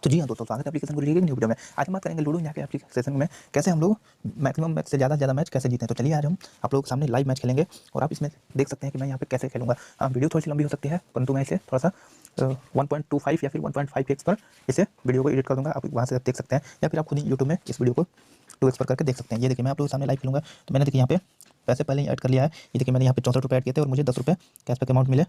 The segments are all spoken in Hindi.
तो जी हाँ दोस्तों, स्वागत है एप्लीकेशन को रिलेटेड न्यू वीडियो में। आज हम बात करेंगे लूडो यहाँ के एप्लीकेशन में कैसे हम लोग मैक्सिमम मैच से ज़्यादा मैच कैसे जीते हैं। तो चलिए आज हम आप लोगों के सामने लाइव मैच खेलेंगे और आप इसमें देख सकते हैं कि मैं यहाँ पे कैसे खेलूंगा। हाँ, वीडियो थोड़ी सी लंबी हो सकती है, परंतु मैं इसे थोड़ा सा 1.25 या फिर 1.5x पर इसे वीडियो को एडिट कर दूँगा। आप वहाँ से देख सकते हैं या फिर आप खुद ही यूट्यूब में इस वीडियो को 2x पर करके देख सकते हैं। ये देखिए मैं आप लोगों के सामने लाइव खेलूंगा। तो मैंने देखिए यहाँ पे पैसे पहले ही ऐड कर लिया है। ये देखिए मैंने यहाँ पे 64 रुपये ऐड किए थे और मुझे 10 रुपये कैशबैक अमाउंट मिले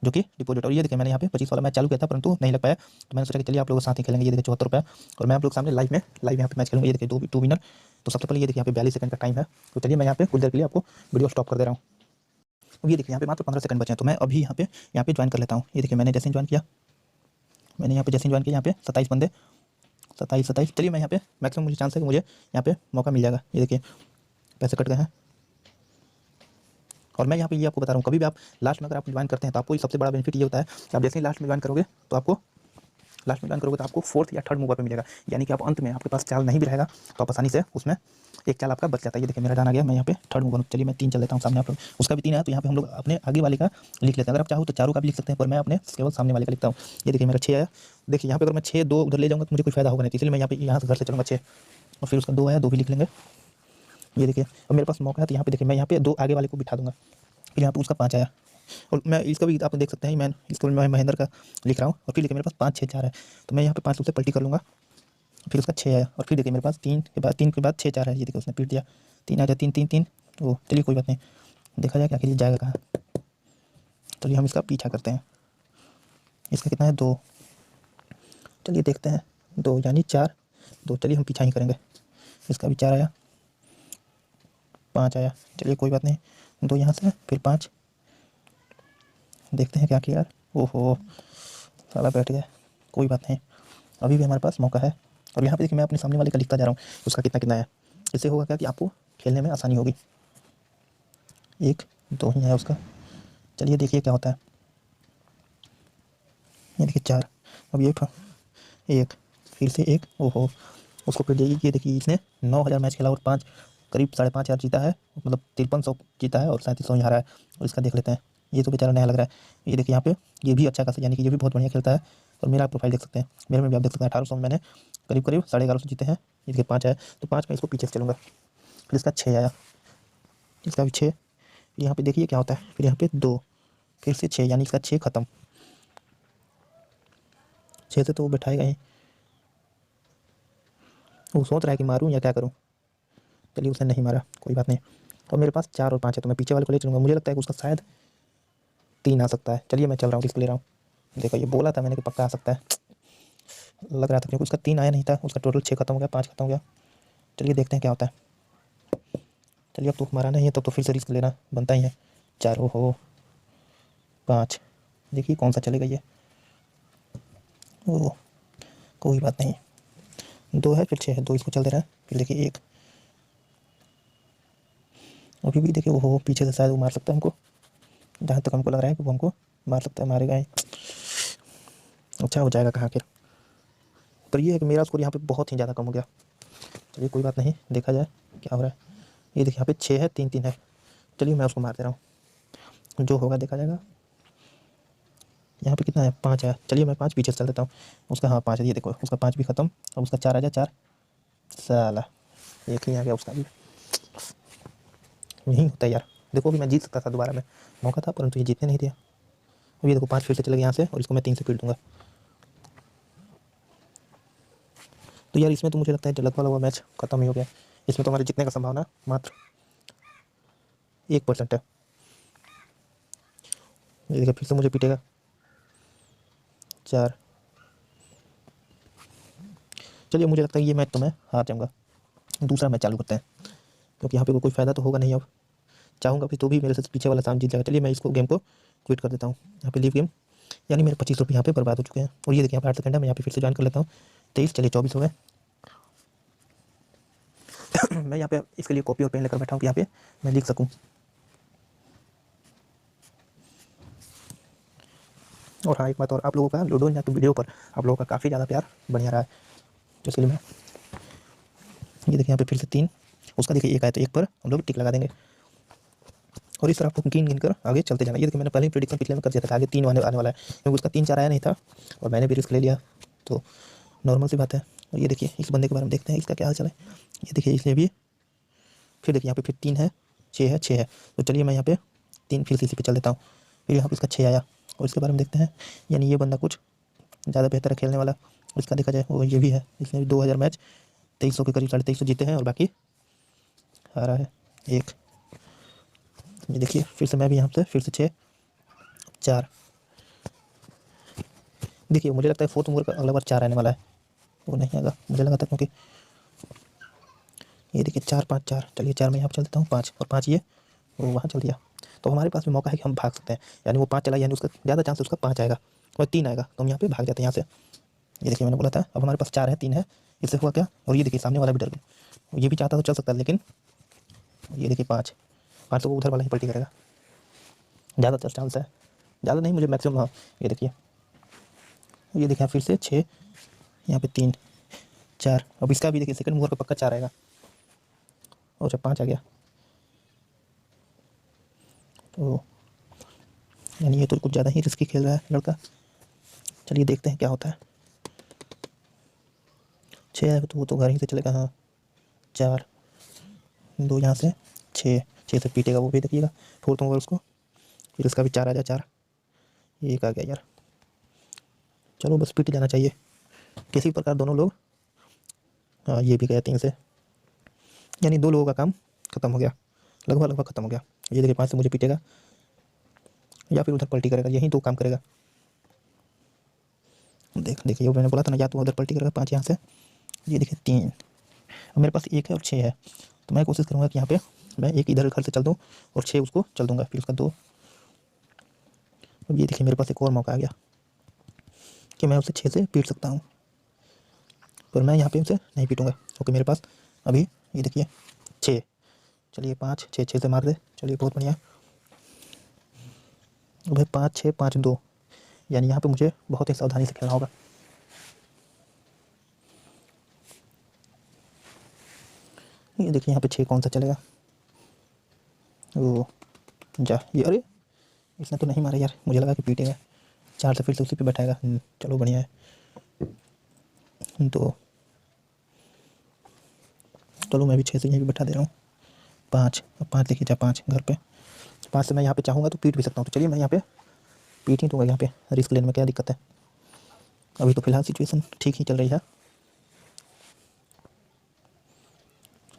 जो कि डिपॉजिट। और ये देखिए मैंने यहाँ पे 25 वाला मैच चालू किया था परंतु नहीं लग पाया, तो मैंने सोचा कि चलिए आप लोगों के साथ ही खेलेंगे। ये देखिए 74 रुपये और मैं आप लोग सामने लाइव यहाँ पे मैच खेलूंगा। ये देखिए टू विनर। तो सबसे पहले ये देखिए यहाँ पे 42 सेकंड का टाइम है। तो चलिए मैं यहाँ पे कुछ देर के लिए आपको वीडियो स्टॉप कर दे रहा हूँ। अब ये देखिए यहाँ पे मात्र 15 सेकंड बचे हैं, तो मैं अभी यहाँ पे ज्वाइन कर लेता हूँ। ये देखिए मैंने जैसे ज्वाइन किया, यहाँ पे 27 बंदे, 27। चलिए मैं यहाँ पे मैक्सिमम मुझे चांस है कि मुझे यहाँ पे मौका मिल जाएगा। ये देखिए पैसे कट गए हैं और मैं यहाँ पे ये आपको बता रहा हूँ, कभी भी आप लास्ट में अगर आप ज्वाइन करते हैं तो आपको सबसे बड़ा बेनिफिट ये होता है कि आप जैसे ही लास्ट में ज्वाइन करोगे तो आपको फोर्थ या थर्ड मूव पे मिलेगा। यानी कि आप अंत में आपके पास चाल नहीं भी रहेगा तो आप आसानी से उसमें एक चाल आपका बच जाता है। ये देखिए मेरा डान आ गया, मैं यहाँ पे थर्ड मूव। चलिए मैं 3 चल लेता हूँ सामने। आप लोग उसका भी 3 है तो यहाँ पे हम लोग अपने आगे वाले का लिख लेते हैं। अगर आप चाहो तो चारों का भी लिख सकते हैं, पर मैं अपने केवल सामने वाले का लिखता हूँ। ये देखिए मेरा 6 आया। देखिए यहाँ पे अगर मैं 6-2 उधर ले जाऊँगा तो मुझे कोई फायदा होगा नहीं, इसलिए मैं यहाँ से घर से चलूँगा 6 और फिर उसका 2 आया, 2 भी लिख लेंगे। ये देखिए अब मेरे पास मौका है तो यहाँ पे देखिए मैं यहाँ पे 2 आगे वाले को बिठा दूँगा। फिर यहाँ पे उसका 5 आया और मैं इसका भी आप देख सकते हैं, मैं इसको मैं महेंद्र का लिख रहा हूँ। और फिर देखिए मेरे पास 5 6 4 है, तो मैं यहाँ पे 5 से पलटी कर लूँगा। फिर उसका 6 आया और फिर देखिए मेरे पास 3 के बाद 6 4 है। ये देखिए उसने पीट दिया, 3 आ जाए, 3 3 3। वो चलिए कोई बात नहीं, देखा जाए कि आखिर ये जाएगा कहाँ। चलिए हम इसका पीछा करते हैं। इसका कितना है 2, चलिए देखते हैं 2 यानी 4 2। चलिए हम पीछा ही करेंगे। इसका भी 4 आया, 5 आया, चलिए कोई बात नहीं, 2 यहाँ से फिर 5। देखते हैं क्या किया यार, ओहो साला बैठ गया, कोई बात नहीं, अभी भी हमारे पास मौका है। और यहाँ पे देखिए मैं अपने सामने वाले का लिखता जा रहा हूँ उसका कितना कितना है। इससे होगा क्या कि आपको खेलने में आसानी होगी। 1 2 ही है उसका, चलिए देखिए क्या होता है। ये देखिए 4, अब ये 1 फिर से 1, ओहो उसको फिर देखिए। ये देखिए इसने 9000 मैच खेला और 5 करीब 5,500 जीता है, मतलब 5300 जीता है और 3700 हारा है। और इसका देख लेते हैं, ये तो बेचारा नया लग रहा है। ये देखिए यहाँ पे ये भी अच्छा खासा, यानी कि ये भी बहुत बढ़िया खेलता है। और मेरा प्रोफाइल देख सकते हैं, मेरे में भी आप देख सकते हैं 1800 में मैंने करीब 1150 जीते हैं। ये देखिए 5 आया, तो 5 में इसको पीछे से चलूँगा। फिर इसका 6 आया, इसका भी 6। यहाँ पे देखिए क्या होता है, फिर यहाँ पे 2 फिर से 6, यानी इसका 6 खत्म। 6 से तो वो बैठाएगा ही, वो सोच रहा है कि मारूं या क्या करूं। चलिए उसने नहीं मारा, कोई बात नहीं। और मेरे पास 4 और 5 है, तो मैं पीछे वाले को ले चलूँगा। मुझे लगता है कि उसका शायद 3 आ सकता है। चलिए मैं चल रहा हूँ, रिस्क ले रहा हूँ। देखो ये बोला था मैंने कि पक्का आ सकता है, लग रहा था, क्योंकि उसका 3 आया नहीं था। उसका टोटल 6 खत्म हो गया, 5 खत्म हो गया। चलिए देखते हैं क्या होता है। चलिए अब तो मारा नहीं है तो फिर से रिस्क लेना बनता ही है। 4 हो 5, देखिए कौन सा चलेगा ये। ओह कोई बात नहीं, 2 है फिर 6 है, 2 इसको चल दे रहा है। फिर देखिए 1, अभी भी देखिए वो पीछे से शायद वो मार सकता है हमको, जहाँ तक हमको लग रहा है कि वो हमको मार सकता है, मारेगा ही। अच्छा हो जाएगा कहाँ फिर, पर ये है कि मेरा स्कोर यहाँ पे बहुत ही ज़्यादा कम हो गया। चलिए कोई बात नहीं, देखा जाए क्या हो रहा है। ये देखिए यहाँ पे 6 है, 3 3 है। चलिए मैं उसको मार दे रहा हूँ, जो होगा देखा जाएगा। यहाँ पे कितना है, 5 है। चलिए मैं 5 पीछे चल देता हूँ। उसका हाँ 5 है, ये देखो उसका 5 भी खत्म। अब उसका 4 आ जाए, 4 साला 1 ही आ गया उसका भी। यही होता है यार, देखो भी मैं जीत सकता था, दोबारा में मौका था परंतु ये जीतने नहीं दिया। अब ये देखो 5 फिर से चले गए यहाँ से और इसको मैं 3 से पीट दूंगा। तो यार इसमें तो मुझे लगता है लगभग लगभग मैच खत्म ही हो गया। इसमें तो हमारे जीतने का संभावना मात्र 1% है। ये देखिए फिर से मुझे पीटेगा, 4। चलिए मुझे लगता है ये मैच तो मैं हार जाऊँगा। दूसरा मैच चालू करते हैं, क्योंकि यहाँ पे कोई फ़ायदा तो होगा नहीं। अब चाहूँगा भी तो भी मेरे से पीछे वाला साम जीत जाएगा। चलिए मैं इसको गेम को क्विट कर देता हूँ। यहाँ पे लीव गेम, यानी मेरे 25 रुपये यहाँ पे बर्बाद हो चुके हैं। और ये देखिए यहाँ पे 8 सेकंड है, मैं यहाँ पे फिर से ज्वाइन कर लेता हूँ। 23, चलिए 24 हो गए। मैं यहाँ पे इसके लिए कॉपी और पेन लेकर बैठा हूँ कि यहाँ पे मैं लिख सकूँ। और हाँ एक बात और, आप लोगों का लूडो या तो वीडियो पर आप लोगों का काफ़ी ज़्यादा प्यार बढ़िया रहा है, तो इसलिए मैं ये देखिए यहाँ पे फिर से 3, उसका देखिए 1 आया तो 1 पर हम लोग टिक लगा देंगे। और इस तरह आपको गिन कर आगे चलते जाना। ये देखिए मैंने पहले ही प्रेडिक्शन पिछले में कर दिया था कि आगे 3 आने वाला है, क्योंकि उसका 3 4 आया नहीं था और मैंने भी रिस्क ले लिया। तो नॉर्मल सी बात है। और ये देखिए इस बंदे के बारे में देखते हैं इसका क्या हाल चाल है। ये देखिए इसलिए भी फिर देखिए यहाँ पे फिर 3 है, 6 है, 6 है। तो चलिए मैं यहाँ पे 3 फिर से इसी पे चल देता हूँ। फिर यहाँ पे इसका 6 आया और इसके बारे में देखते हैं। यानी ये बंदा कुछ ज़्यादा बेहतर है खेलने वाला। और इसका देखा जाए वो ये भी है, इसने भी 2000 मैच 2300 के करीब 2350 जीते हैं और बाकी हारा है 1। ये देखिए फिर से मैं भी यहाँ से फिर से 6 4। देखिए मुझे लगता है फोर्थ ओवर का अगला बार 4 आने वाला है, वो नहीं आएगा मुझे लगा था, क्योंकि ये देखिए 4 5 4। चलिए 4 में यहाँ पर चल देता हूँ 5 और 5 ये वो वहाँ चल दिया। तो हमारे पास भी मौका है कि हम भाग सकते हैं। यानी वो 5 चला यानी उसका ज़्यादा चांस है उसका 5 आएगा और 3 आएगा, तो हम यहाँ पे भाग जाते हैं यहाँ से। ये देखिए मैंने बोला था अब हमारे पास 4 है 3 है, इससे हुआ क्या। और ये देखिए सामने वाला भी डर गया, ये भी चाहता तो चल सकता है लेकिन ये देखिए 5 5 तो वो उधर वाला ही पलटी करेगा, ज़्यादा चांस है, ज़्यादा नहीं मुझे मैक्सिमम। हाँ ये देखिए फिर से 6 यहाँ पे 3 4। अब इसका भी देखिए सेकंड ओवर का पक्का 4 आएगा और जब 5 आ गया तो यानी ये तो कुछ ज़्यादा ही रिस्की खेल रहा है लड़का। चलिए देखते हैं क्या होता है। 6 आएगा तो वो तो घर ही से चलेगा। हाँ 4 2 यहाँ से 6 6 से पीटेगा वो भी देखिएगा फोर्थ ओवर उसको। फिर इसका भी 4 आ जाए 4 ये 1 आ गया यार। चलो बस पीट जाना चाहिए किसी प्रकार दोनों लोग। हाँ ये भी गया 3 से, यानी 2 लोगों का काम खत्म हो गया, लगभग खत्म हो गया। ये देखिए 5 से मुझे पीटेगा या फिर उधर पलटी करेगा, यही 2 काम करेगा। देखिए वो मैंने बोला था ना, या तो उधर पलटी करेगा 5 यहाँ से। ये देखिए 3 अब मेरे पास 1 है और 6 है, तो मैं कोशिश करूँगा कि यहाँ पे मैं 1 इधर घर से चल दूँ और 6 उसको चल दूँगा, फिर उसका 2। अब ये देखिए मेरे पास एक और मौका आ गया कि मैं उसे 6 से पीट सकता हूँ, पर मैं यहाँ पे उसे नहीं पीटूँगा क्योंकि मेरे पास अभी ये देखिए 6। चलिए 5 6 6 से मार दे। चलिए बहुत बढ़िया। भाई 5 6 5 2, यानी यहाँ पे मुझे बहुत ही सावधानी से खेलना होगा। ये देखिए यहाँ पे 6 कौन सा चलेगा। ओ जा ये, अरे इसने तो नहीं मारा यार, मुझे लगा कि पीटेगा। 4 से फिर से उसी पे बैठाएगा। चलो बढ़िया है। तो चलो मैं भी 6 से यहीं पे बैठा दे रहा हूँ। 5 अब 5 देखिए जा 5 घर पे 5 से मैं यहाँ पे चाहूँगा तो पीट भी सकता हूँ। तो चलिए मैं यहाँ पे पीट ही दूँगा, यहाँ पे रिस्क लेने में क्या दिक्कत है। अभी तो फिलहाल सिचुएशन ठीक ही चल रही है।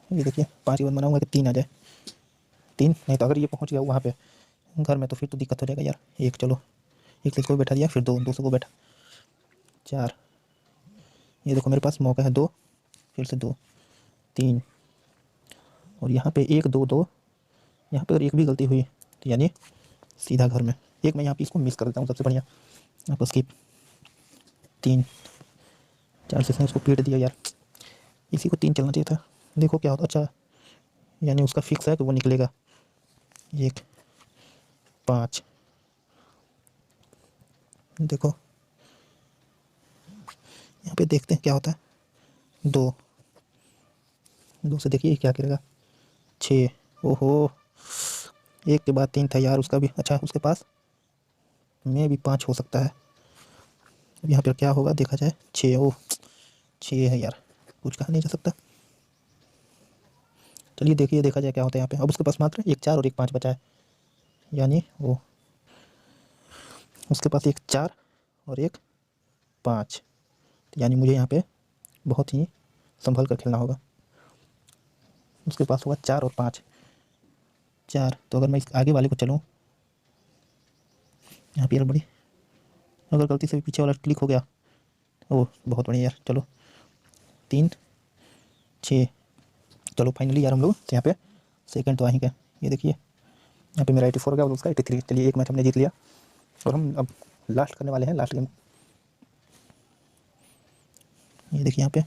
ये देखिए 5 के बाद मनाऊँगा कि 3 आ जाए। 3 नहीं तो अगर ये पहुँच गया वहाँ पे घर में तो फिर तो दिक्कत हो जाएगा यार। 1 चलो 1 से इसको बैठा दिया, फिर 2 2 से को बैठा 4। ये देखो मेरे पास मौका है 2 फिर से 2 3 और यहाँ पे 1 2 2। यहाँ पे अगर 1 भी गलती हुई तो यानी सीधा घर में। 1 मैं यहाँ पे इसको मिस कर देता हूँ सबसे बढ़िया, यहाँ पर स्किप 3 4 से इसने उसको पीट दिया यार। इसी को 3 चलना चाहिए था। देखो क्या होता। अच्छा यानी उसका फिक्स है कि वो निकलेगा। 1 5 देखो यहाँ पे देखते हैं क्या होता है। 2 2 से देखिए क्या करेगा। 6 ओहो 1 के बाद 3 था यार उसका भी। अच्छा उसके पास में भी 5 हो सकता है। अब यहाँ पर क्या होगा देखा जाए। 6 ओ 6 है यार, कुछ कहा नहीं जा सकता। चलिए देखिए देखा जाए क्या होता है यहाँ पे। अब उसके पास मात्र 1 4 और 1 5 बचा है, यानी वो उसके पास 1 4 और 1 5, यानी मुझे यहाँ पे बहुत ही संभल कर खेलना होगा। उसके पास होगा 4 और 5 4। तो अगर मैं इस आगे वाले को चलूँ यहाँ पे बड़ी, अगर गलती से भी पीछे वाला क्लिक हो गया ओह बहुत बढ़िया यार। चलो 3 6 चलो फाइनली यार हम लोग यहाँ पे सेकंड तो आ ही गए। ये देखिए यहाँ पे मेरा 84 हो गया और उसका 83। चलिए 1 मैच हमने जीत लिया और हम अब लास्ट करने वाले हैं, लास्ट गेम। ये देखिए यहाँ पे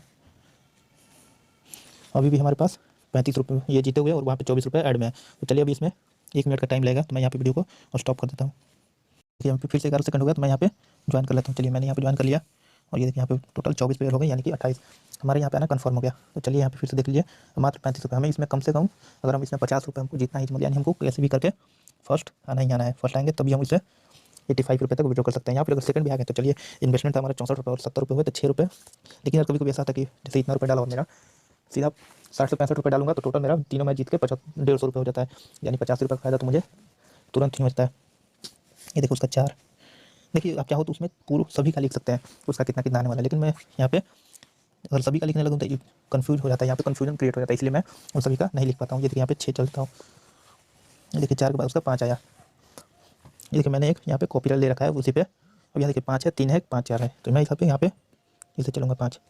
अभी भी हमारे पास 35 रुपये ये जीते हुए और वहाँ पे 24 रुपये ऐड में है। तो चलिए अभी इसमें 1 मिनट का टाइम लगेगा, तो मैं यहाँ पे वीडियो को और स्टॉप कर देता हूँ। देखिए यहाँ पे फिर से 11 सेकंड हो गया, तो मैं यहाँ पे ज्वाइन कर लेता हूँ। चलिए मैंने यहाँ पे ज्वाइन कर लिया और ये देखिए यहाँ पे टोटल 24 प्लेयर हो गए, यानी कि 28 हमारे यहाँ पे आना कन्फर्म हो गया। तो चलिए यहाँ पे फिर से देख लीजिए मात्र 35 रुपये। हमें इसमें कम से कम अगर हम इसमें 50 रुपये हमको जितना ही, यानी हमको कैसे भी करके फर्स्ट आना ही आना है। फर्स्ट आएंगे तभी हम इसे ₹85 तक विड्रॉ कर सकते हैं। यहाँ पर अगर सेकंड भी आ गए तो चलिए, इन्वेस्टमेंट था हमारा ₹64 और ₹70 हुए तो ₹6। लेकिन यार कभी कभी ऐसा था कि जैसे इतना रुपये डाला और मेरा सीधा 60 से 65 रुपये डालूंगा तो टोटल मेरा तीनों मैच जीत के 150 हो जाता है, यानी ₹85 का फायदा तो मुझे तुरंत ही मिलता है। ये देखो उसका 4। देखिए आप चाहो तो उसमें पूरा सभी का लिख सकते हैं उसका कितना कितना आने वाला है, लेकिन मैं यहाँ पे अगर सभी का लिखने लगूँ तो ये कन्फ्यूज हो जाता है, यहाँ पे कन्फ्यूजन क्रिएट हो जाता है, इसलिए मैं उन सभी का नहीं लिख पाता हूँ। ये देखिए यहाँ पे 6 चलता हूँ, ये देखिए 4 के बाद उसका 5 आया। ये देखिए मैंने एक यहाँ पे कॉपी ले रखा है उसी पे, अब यहाँ देखिए 5 है, 3 है, 5 4 है, तो मैं हिसाब से यहाँ पे इसे चलूँगा 5,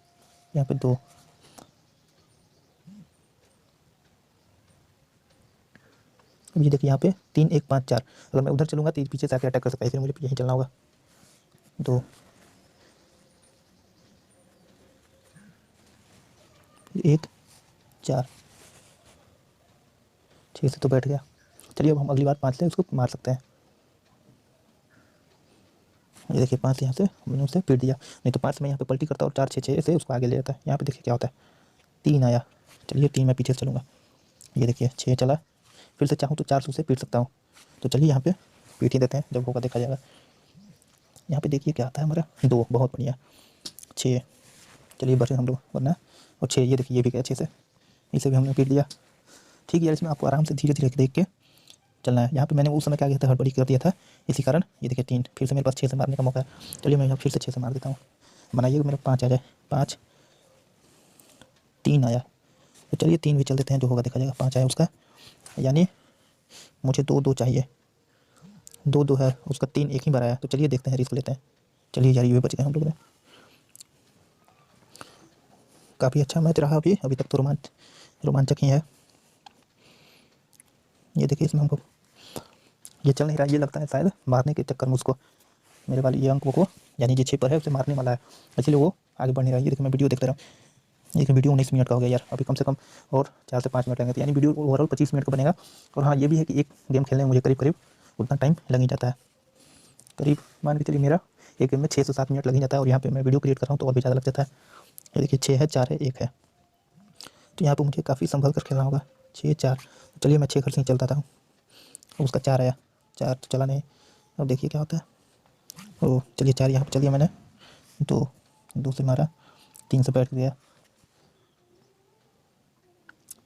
यहाँ पे 2, अब ये देखिए यहाँ पे 3 1 5 4, अगर मैं उधर चलूँगा तो पीछे से आके अटैक कर सकता है, इसलिए मुझे यहीं चलना होगा। 2 1 4, 6 से तो बैठ गया। चलिए अब हम अगली बार 5 से उसको मार सकते हैं। ये देखिए 5 यहाँ से मैंने उसे पीट दिया, नहीं तो 5 से मैं यहाँ पे पलटी करता और 4 6 6 से उसको आगे ले जाता है। यहाँ पे देखिए क्या होता है, 3 आया, चलिए 3 मैं पीछे से चलूँगा। ये देखिए 6 चला, फिर से चाहूँ तो 4 से उसे पीट सकता हूँ, तो चलिए यहाँ पे पीट ही देते हैं, जब होगा देखा जाएगा। यहाँ पे देखिए क्या आता है हमारा 2, बहुत बढ़िया। 6, चलिए बचे हम लोग वरना, और 6 ये देखिए ये भी गया 6 से, इसे भी हमने पीट दिया। ठीक है यार, इसमें आपको आराम से धीरे धीरे देख के चलना है। यहाँ पे मैंने उस समय क्या किया था, हड़बड़ी कर दिया था, इसी कारण ये देखिए 3, फिर से मेरे पास 6 से मारने का मौका है। चलिए मैं यहाँ फिर से 6 से मार देता हूँ, बनाइए मेरा 5 आ जाए, 5 3 आया, तो चलिए 3 भी चल देते हैं, जो होगा देखा जाएगा। 5 आया उसका, यानी मुझे 2 2 चाहिए, 2 2 है उसका, 3 एक ही बार आया, तो चलिए देखते हैं, रिस्क लेते हैं। चलिए यार ये बच गए हम लोग ने, काफ़ी अच्छा मैच रहा अभी अभी तक तो रोमांचक ही है। ये देखिए इसमें हमको ये चल नहीं रहा, ये लगता है शायद मारने के चक्कर में उसको मेरे वाले ये अंकों को, यानी जो 6 पर है उसे मारने वाला है, इसलिए वो आगे बढ़ नहीं रहा है। ये देखिए मैं वीडियो देखते रहा हूँ, ये वीडियो 19 मिनट का हो गया यार, अभी कम से कम और 4 से 5 मिनट लगेंगे, यानी वीडियो ओवरऑल 25 मिनट का बनेगा। और हाँ ये भी है कि एक गेम खेलने में मुझे करीब करीब उतना टाइम लग ही जाता है, करीब मान के चलिए मेरा एक गेम में 6 से 7 मिनट लग ही जाता है, और यहाँ पे मैं वीडियो क्रिएट कर रहा हूँ तो और भी ज़्यादा लग जाता है। ये देखिए 6 है, 4 है, 1 है, तो यहाँ पर मुझे काफ़ी संभल कर खेलना होगा। 6 4, चलिए मैं 6 घर से ही चलता था, उसका 4 आया, 4 तो चला नहीं, अब देखिए क्या होता है। ओ चलिए 4 यहाँ पर चलिए मैंने 2 2 से मारा, 3 से बैठ गया,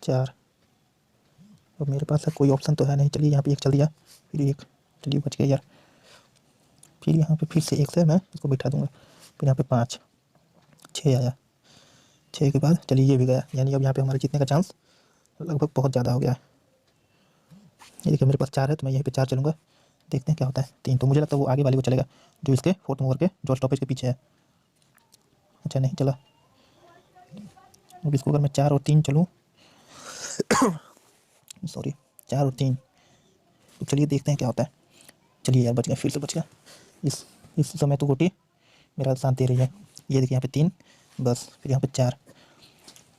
4, अब मेरे पास कोई ऑप्शन तो है नहीं, चलिए यहाँ पे 1 चल दिया, फिर 1, चलिए बच गया यार। फिर यहाँ पे फिर से 1 से मैं इसको बिठा दूँगा, फिर यहाँ पे 5 6 आया, 6 के बाद चलिए ये भी गया, यानी अब यहाँ पे हमारे जीतने का चांस लगभग बहुत ज़्यादा हो गया है। ये देखिए मेरे पास 4 है, तो मैं यहीं पे 4 चलूँगा, देखते हैं क्या होता है। 3 तो मुझे लगता है वो आगे वाले को चलेगा, जो इसके 4th ओवर के जो स्टॉपेज के पीछे है। अच्छा नहीं चला, अब इसको अगर मैं 4 और 3 चलूँ सॉरी 4 और 3, तो चलिए देखते हैं क्या होता है। चलिए यार बच गया, फिर से बच गया। इस समय तो गोटी मेरा साथ दे रही है। ये देखिए यहाँ पे 3 बस, फिर यहाँ पे 4,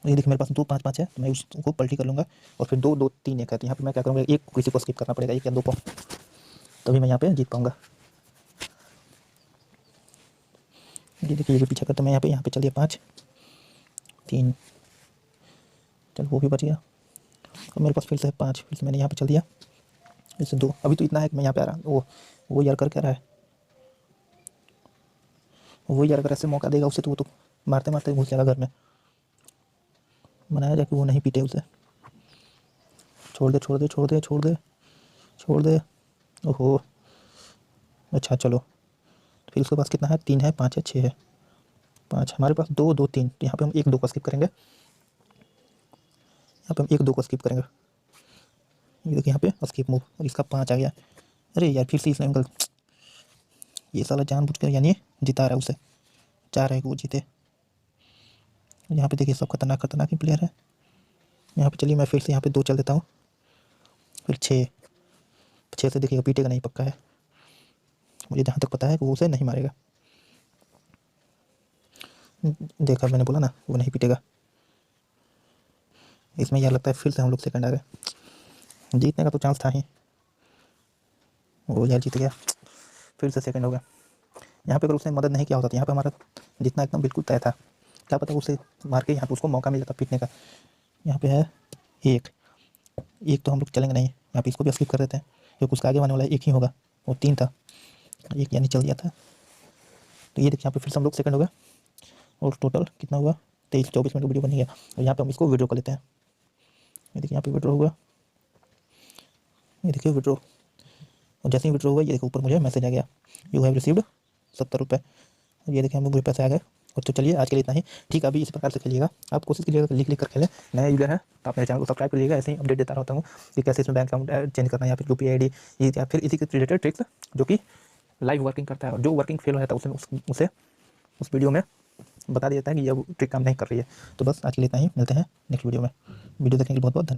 ये देखिए मेरे पास 2 5 5 है, तो मैं उसको पलटी कर लूँगा, और फिर 2 2 3 1 है, तो यहाँ पे मैं क्या करूँगा, एक किसी को स्किप करना पड़ेगा, 1 या 2 को, तभी मैं यहाँ पे जीत पाऊँगा। ये देखिए ये पीछा करता मैं यहाँ पे चलिए 5 3, चल वो भी बच गया, और मेरे पास फिर से है 5, फिर से मैंने यहाँ पे चल दिया, इससे 2, अभी तो इतना है कि मैं यहाँ पे आ रहा। वो यार कर क्या रहा है, वो यार अगर ऐसे मौका देगा उसे तो वो तो मारते मारते घुस जाएगा घर में, मनाया जाए कि वो नहीं पीटे उसे। छोड़ दे छोड़ दे छोड़ दे छोड़ दे छोड़ दे, ओहो अच्छा चलो, फिर उसके पास कितना है, 3 है, 5 है, 6 है, 5 हमारे पास 2 2 3, तो यहाँ पे हम 1 2 को स्किप करेंगे, यहाँ पे हम 1 2 को स्किप करेंगे। ये देखिए यहाँ पे स्किप मूव, और इसका 5 आ गया। अरे यार फिर से इसने अंकल, ये साला जानबूझकर यानी जिता रहा है उसे, चाह रहा है कि वो जीते। यहाँ पे देखिए सब खतरनाक खतरनाक ही प्लेयर है। यहाँ पे चलिए मैं फिर से यहाँ पे 2 चल देता हूँ, फिर 6 6 से देखिएगा पीटेगा नहीं, पक्का है मुझे जहाँ तक पता है कि वो उसे नहीं मारेगा। देखा मैंने बोला ना वो नहीं पीटेगा। इसमें यह लगता है फिर से हम लोग सेकंड आ गए, जीतने का तो चांस था ही, वो यार जीत गया, फिर से सेकंड हो गया। यहाँ पे अगर उसने मदद नहीं किया होता तो यहाँ पे हमारा जितना एकदम बिल्कुल तय था, क्या पता उसे मार के यहाँ पे उसको मौका मिल जाता पीटने का। यहाँ पे है 1 1, तो हम लोग चलेंगे नहीं, यहाँ पे इसको भी स्किप कर देते हैं, क्योंकि उसका आगे आने वाला 1 ही होगा, वो 3 था, एक यानी चल दिया था। तो ये देखिए यहाँ पे फिर से हम लोग सेकंड हो गया और टोटल कितना हुआ 23-24 मिनट वीडियो बनी है। और यहाँ पे हम इसको विड्रॉ कर लेते हैं। ये देखिए यहाँ पे विड्रॉ हुआ, ये देखिए विड्रॉ। और जैसे ही विड्रॉ हुआ ये देखो ऊपर मुझे मैसेज आ गया, यू हैव रिसीव्ड 70 रुपये। ये देखिए हम लोग मुझे पैसे आ गए। और तो चलिए आज के लिए इतना ही। ठीक है, अभी इसी प्रकार से खेलिएगा, आप कोशिश कीजिएगा लिख कर खेलें। नया यूजर है तो आप मेरे चैनल को सब्सक्राइब करिएगा, ऐसे ही अपडेट देता रहता हूँ कि कैसे इसमें बैंक अकाउंट चेंज करना है या फिर यूपीआई आईडी या फिर इसी के रिलेटेड ट्रिक्स जो कि लाइव वर्किंग करता है। और जो वर्किंग फेल हो जाता है उसे उस वीडियो में बता दिया जाता है कि ये ट्रिक काम नहीं कर रही है। तो बस आज के लिए इतना ही, मिलते हैं नेक्स्ट वीडियो में। वीडियो देखने के लिए बहुत बहुत धन्यवाद।